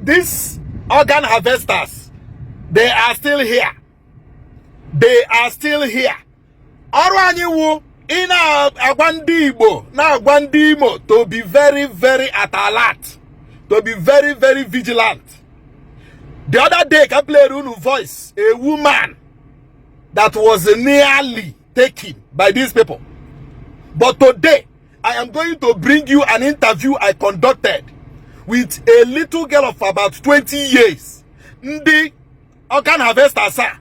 These organ harvesters, they are still here. They are still here. Ọrụ in Ndi Igbo, now Ndi Igbo, to be very, very at alert, to be very, very vigilant. The other day, I played a voice, a woman that was nearly taken by these people. But today, I am going to bring you an interview I conducted with a little girl of about 20 years. Ndi organ harvester, sir,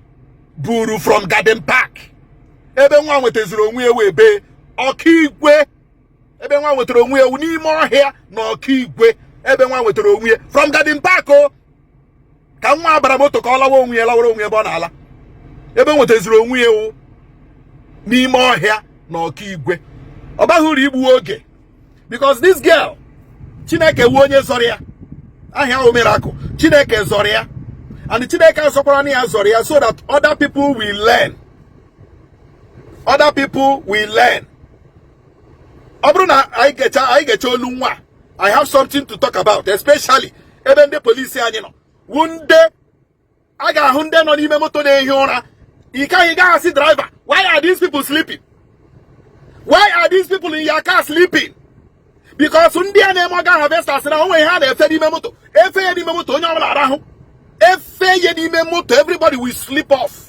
Buru from Garden Park. Ebe nwa nwetezuru onwe ewe ebe Okigwe. Ebe nwa nwetara onwe ewu n'ime ọhịa na Okigwe. Ebe nwa nwetara onwe from Garden Park o. Ka nwa abara moto ka ọlawa onwe lawara onwe ebe ọ na-ala. Ebe nwetezuru onwe ewu n'ime ọhịa na Okigwe. Ọ bahụrụ igbu oge. Because this girl, Chineke wu onye zọrọ ya. Ahịa o miracle. Chineke zọrọ ya. And Chineke asọkwara na ya zọrọ ya so that other people will learn. Other people will learn. I have something to talk about, especially even the police. One day, I got hunde on ime moto de hiona. You can't see driver. Why are these people sleeping? Why are these people in your car sleeping? Because undi ane mo ga harvesters na onwe ha na efe di moto. Efe di moto onye ọbụla arahu. Efe di moto, everybody will sleep off.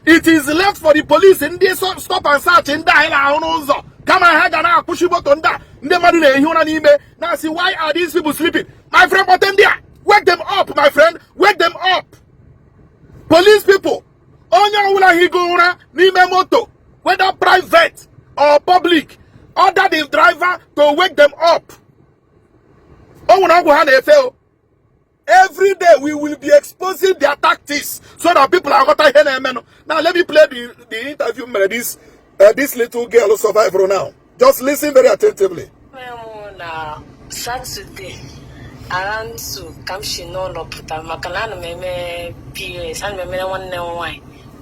It is left for the police in this stop and search in that. Come on, I got push button that. Now see, why are these people sleeping? My friend, but them there. Wake them up, my friend. Wake them up. Police people. Onya ula higura nime moto. Whether private or public. Order the driver to wake them up. Oh, every day we will be exposing their tactics so that people are going to hear them. Now let me play the interview with this little girl who survived now. Just listen very attentively. Saturday around 2 kamshi no no puta makala meme POS and meme one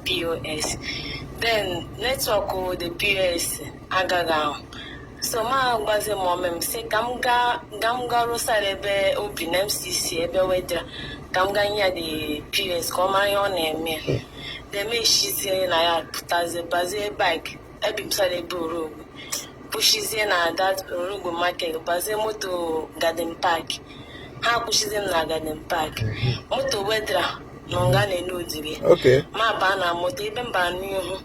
POS. Then network the POS agaga. So ma gbaze momem say gamga rosa ebe obi na MCC ebe wedra gamga nya the PS come on eme the me shizie na ya putaze baze bike ebi msale buru pushizie na that rugo market baze moto Garden Park ha pushizie na Garden Park moto wedra nonga na enudiri okay ma ba na moto ebe mba n'ihu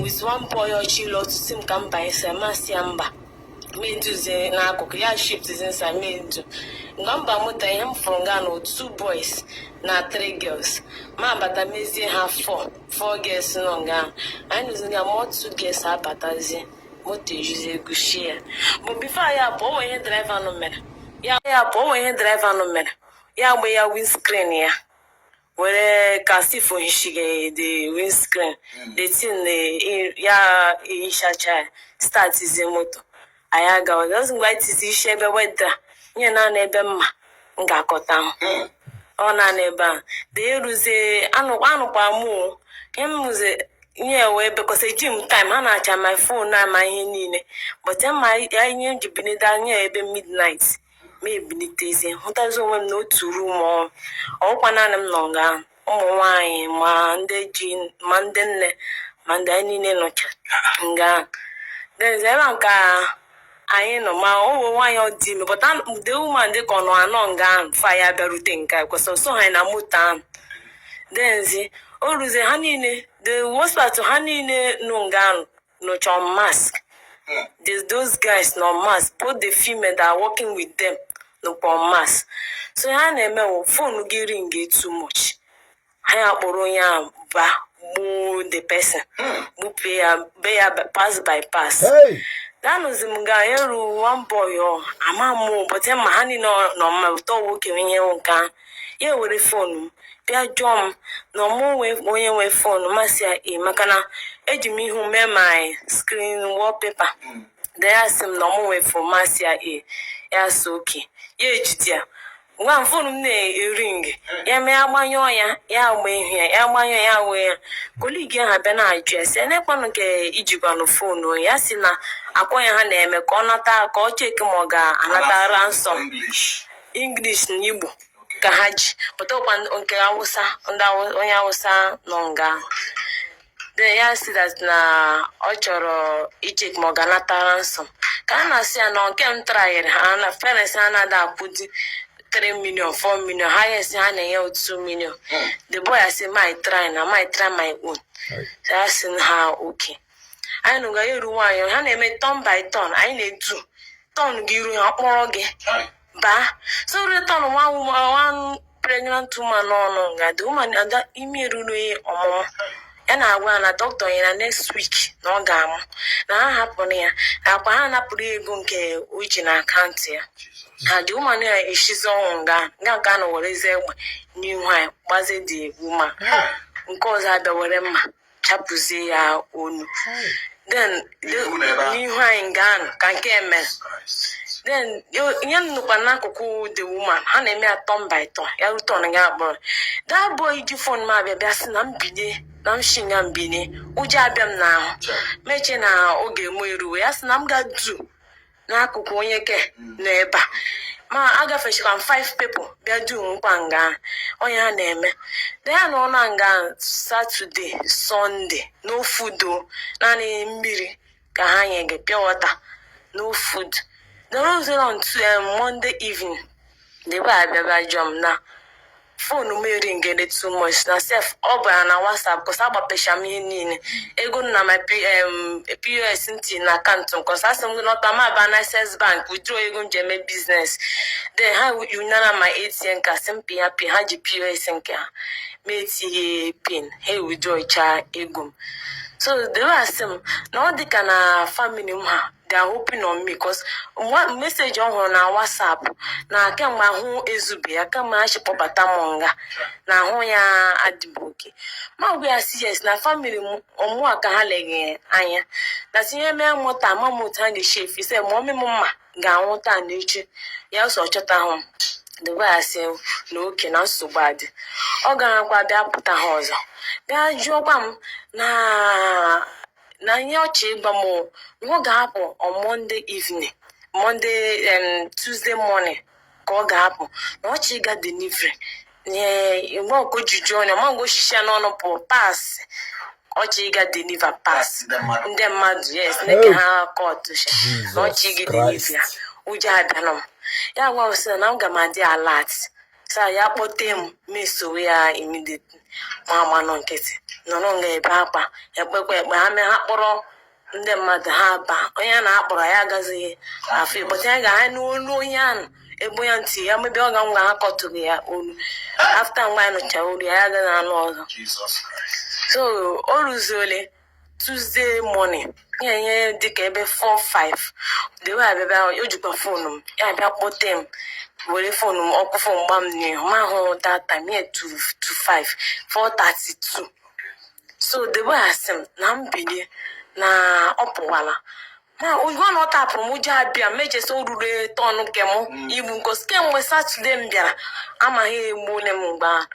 with one boy ochilo to sim kamba ese ma siamba me do na akụkụ ya shift inside me do ngamba moto him from Ghana 2 boys na 3 girls ma bata mezie ha 4 girls no nga and uzinga mo 2 girls abatazi moto use go share but before ya po we driver no mere ya po we driver no mere ya gbe ya windscreen ya where kasifo hishige the windscreen the thing ya ishacha start is moto ayaga was going to see shebe weather nye na ebe mma ngakọta ọ na ebe de ruze anu kwa mu emuze nye we because gym time ha na acha my phone na ma ihe niile but ma ya nye jibinida nye ebe midnight me biniteze hutazo onwe m n'otu room ọkwa na m nọ nga ụmụ nwanyị ma ndị ji ma ndị nne ma ndị niile nọcha nga then zero nka I know my own one team, but the woman they can no gun fire berute nka because so high na mutan. Then see, oh, the honey, the worst part to honey no gun, no charm mask. Those guys no mask, both the female that are working with them, no palm mask. So I never phone getting get too much. I am boroya ba the person who pay pass by pass. Hey. That was the one boy or amamu, but then my honey no my dog giving you can. You with the phone, be a drum, no more way phone, Marcia, Macana, Edgy who made my screen wallpaper. There are some no more way for Marcia, yes, okay. Ye, dear, Nwa mfonu m na-ering ya mee agbanyụ ya agba ihe ya agbanyụ ya wee ya koligi ha bịa na-ajụ ese nekwanụ nke ijikwanụ fonu ya si na akwa ya ha na-eme ka ọ nata ka ọ cheki ma ọ ga-anata ransom English na Igbo ka ha ji pụtakwa nke Hausa onye Hausa nọ nga then ya si that na ọ chọrọ icheki ma ọ ga-anata ransom ka a na-asị ya na nke m trayere ha na parents ha na-ada akwụdi 3 million, 4 million, highest I na 2 million. The boy I say my try my own. So I said how okay. I know you one ha na-eme turn by turn. I need to turn giru ha kpọrọ gị. Ba. So return one pregnant woman no nga the woman ada ime ruru ọmụmụ. Ya na-agwa na doctor ya next week na ọ ga-amụ. Na ha hapụrụ ya. Akwa ha napụrụ ego nke uji na account ya. The woman is on nga no wereze egbe n'ihu anyị gbaze the woman nke ọzọ abịa were mma chapụzie ya onu then n'ihu anyị nga ka nke eme then ihe nnukwu n'akụkụ the woman ha na-eme turn by turn ya return ga akpọrọ that boy ji phone ma abịa sị na mbinye na mshinga mbinye ụjọ abịa m n'ahụ meche na oge mụ eruwe ya sị na m ga-du n'akụkụ onye ke n'ebe ma agafechikwa 5 people bịa du nkwa nga onye ha na-eme de ya nọ na nga Saturday Sunday no food naanị mmiri ka ha nyege pure water no food the rose on Monday evening the way abịa jom na phone me ring too much na self ọ bụ na WhatsApp because agbapecha m ihe niile ego na my POS ntị na account because asị m nọta ma ba na Access Bank withdraw ego m ji eme business then ha unana my ATM ka simple happy ha ji POS nke ha mee tinye pin ha withdraw cha ego m so the way asị m na ọ dịka na family m ha they are hoping on me because one message on na WhatsApp na kemgbe ahụ ezube ya kemgbe ha chịpọbata m nga na ahụ ya adịboke ma gwa ya yes na family ọmụ aka ha leghe anya na tinye mee mụta mamụta ha ga-eshi efi se ma ọmịmụ mma ga-anwụta n'eche ya so chọta hụ the way I say na oke na nsogbu adị ọ garakwa bịa pụta ha ọzọ bịa jụọkwa m na nye ọchị ịgba m nwa ga-apụ on Monday evening Tuesday morning ka ọ ga-apụ na ọchị ga delivery nye nwa ọkụ juju onye ma ngo shisha n'ọnụ pụ pass ọchị ga deliver pass ndị mmadụ yes neke ha court na ọchị ga deliver ụjọ abịanụ m ya gwa sị na m ga ma dị alert sa ya kpọte m mesowe ya immediately ma agbanụ nkịtị nọrọ nga ebe akpa ekpekwe ha mee ha kpọrọ ndị mmadụ ha ba onye na-akpọrọ ya agazighị afọ ịkpọta ya ga-ha n'olu onye ahụ ebo ya ntị ya mebe ọ ga-ngwa ha kọtụrụ ya olu afta mgbe anyị nụcha olu ya agaghị anụ ọzọ so o ruziole Tuesday morning nye dịka ebe 4-5 dewe abịabịa o jikwa fonu m ya bịa kpọte m were fonu m ọkụ fon gba m n'ihu ma hụ data mie 2:5 4:32 so dewe asị m na mbinye na ọ pụwala ma ụgwọ na ọ tapụrụ m ụjọ abịa mejesi orure tọnụ nke m igbu nkos kemgbe Saturday m bịara amaghị egbule m mgba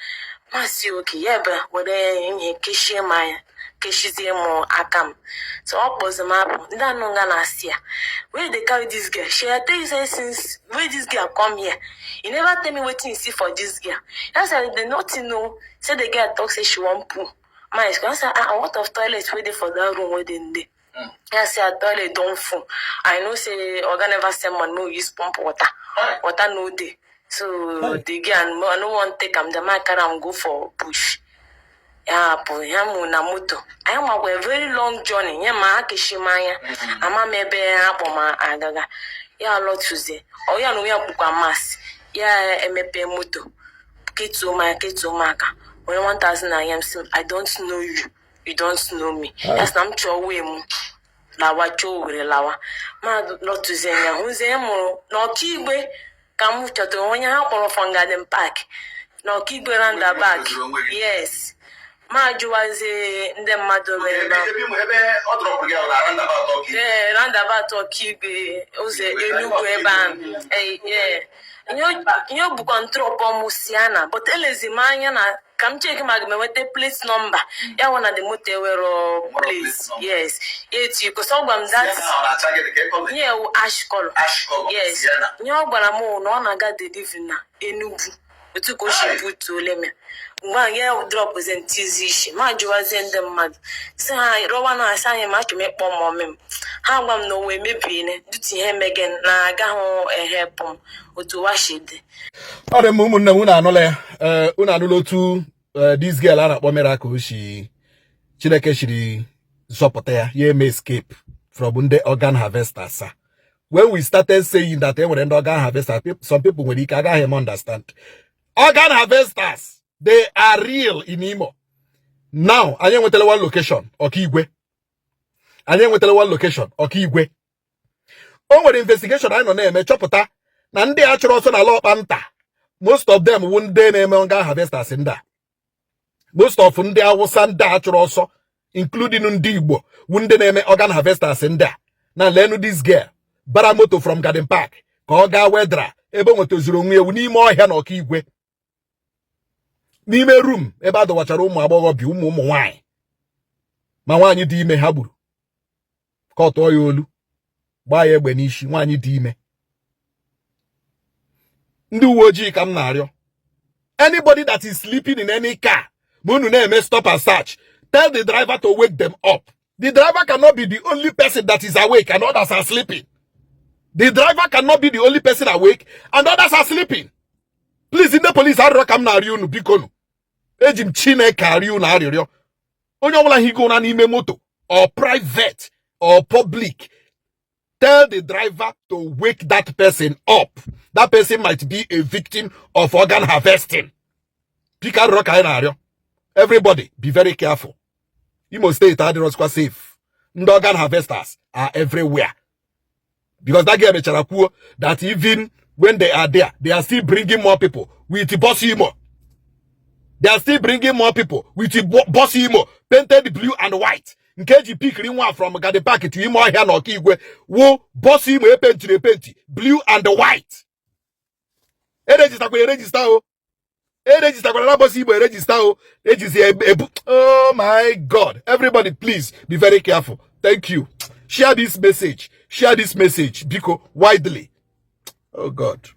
masị oke ya ebe were ihe kechie m anya keshizie m aka m so ọ kpọzi m apụ ndị anụ nga na-asị ya where they carry this girl she tell you say since where this girl come here you never tell me wetin you see for this girl I said they nothing know say the girl talk say she wan poo my I say what of toilet wey dey for that room wey dey dey I say toilet don full I know say oga never send money no use pump water no dey so the girl I no wan take am the man carry am go for bush ya bụ ya mụ na moto anyị makwa a very long journey nye ma akeshimanya ama m ebe akpọ ma agaga ya lọtuzie ọ ya na onye kpukwa masị ya emepe moto ketuo m aka onye 1000 I am saying I don't know you don't know me yes na m chọọ wee mụ lawa chọọ were lawa ma lọtuzie ya hụzie mụrụ n'ọkaigwe ka m chọtara onye ha kpọrọ from Garden Park n'ọkaigwe roundabout yes ma jụwazie ndị mmadụ mere na roundabout ọkaigwe ụzọ Enugu ebe ahụ Nyo bu control musiana, but elezimanya na kam check magmewete plate number. Ya wana the motor were place. Yes. It's you cause ogwam that. Yeah, ash color. Ash color. Yes. Nyo gbara mo no na ga the divina Enugu. Otu ko shi put leme. Ngwa ye drop zentizishi. Ma juwaze ndem mad. Say ha rowa na asanye ma to make pom mom. Ha gwam no we mebine duti he megen na aga ho ehepom otu wa shede. Ọ dị m ụmụnne m unu anụla ya unu anụla otu this girl a na-akpọ Miracle shi Chineke shiri zọpụta ya eme escape from ndị organ harvesters. When we started saying that they were ndị organ harvesters, some people nwere ike agaghị m understand. Organ harvesters, they are real in Imo. Now, anyị enwetala one location, Okigwe. Anyị enwetala one location, Okigwe. O nwere investigation anyị nọ na-eme chọpụta na ndị a chọrọ ọsọ na ala ọkpa nta, most of them wụ ndị na-eme organ harvesters ndị a. Most of ndị Awụsa ndị a chọrọ ọsọ, including ndị Igbo, wụ ndị na-eme organ harvesters ndị a. Na lenu this girl bara moto from Garden Park ka ọ gaa Wedra ebe o nwetazuru onwe ewu n'ime ọhịa na Okigwe. N'ime room ebe a dọwachara ụmụ agbọghọ bi ụmụ nwaanyị. Ma nwaanyị dị ime ha gburu. Ka ọ tụọ ya olu. Gbaa ya egbe n'isi nwaanyị dị ime. Ndị uwe ojii ka m na-arịọ. Anybody that is sleeping in any car, munu na-eme stop and search, tell the driver to wake them up. The driver cannot be the only person that is awake and others are sleeping. The driver cannot be the only person awake and others are sleeping. Please, in the police, I come na riunu bikonu. Ejim Chineke ariunu arịrịọ. Onye ọbụla higo na n'ime moto or private or public, tell the driver to wake that person up. That person might be a victim of organ harvesting. Everybody, be very careful. Imo State are safe. The organ harvesters are everywhere. Because that girl Charakuo, that even when they are there, they are still bringing more people with the boss Imo. They are still bringing more people with the boss Imo, painted blue and white. In case you pick one from Garden Park to Imo here no Kigwe, wo boss Imo painted blue and white. Oh my God. Everybody, please be very careful. Thank you. Share this message. Share this message, Biko, widely. Oh God.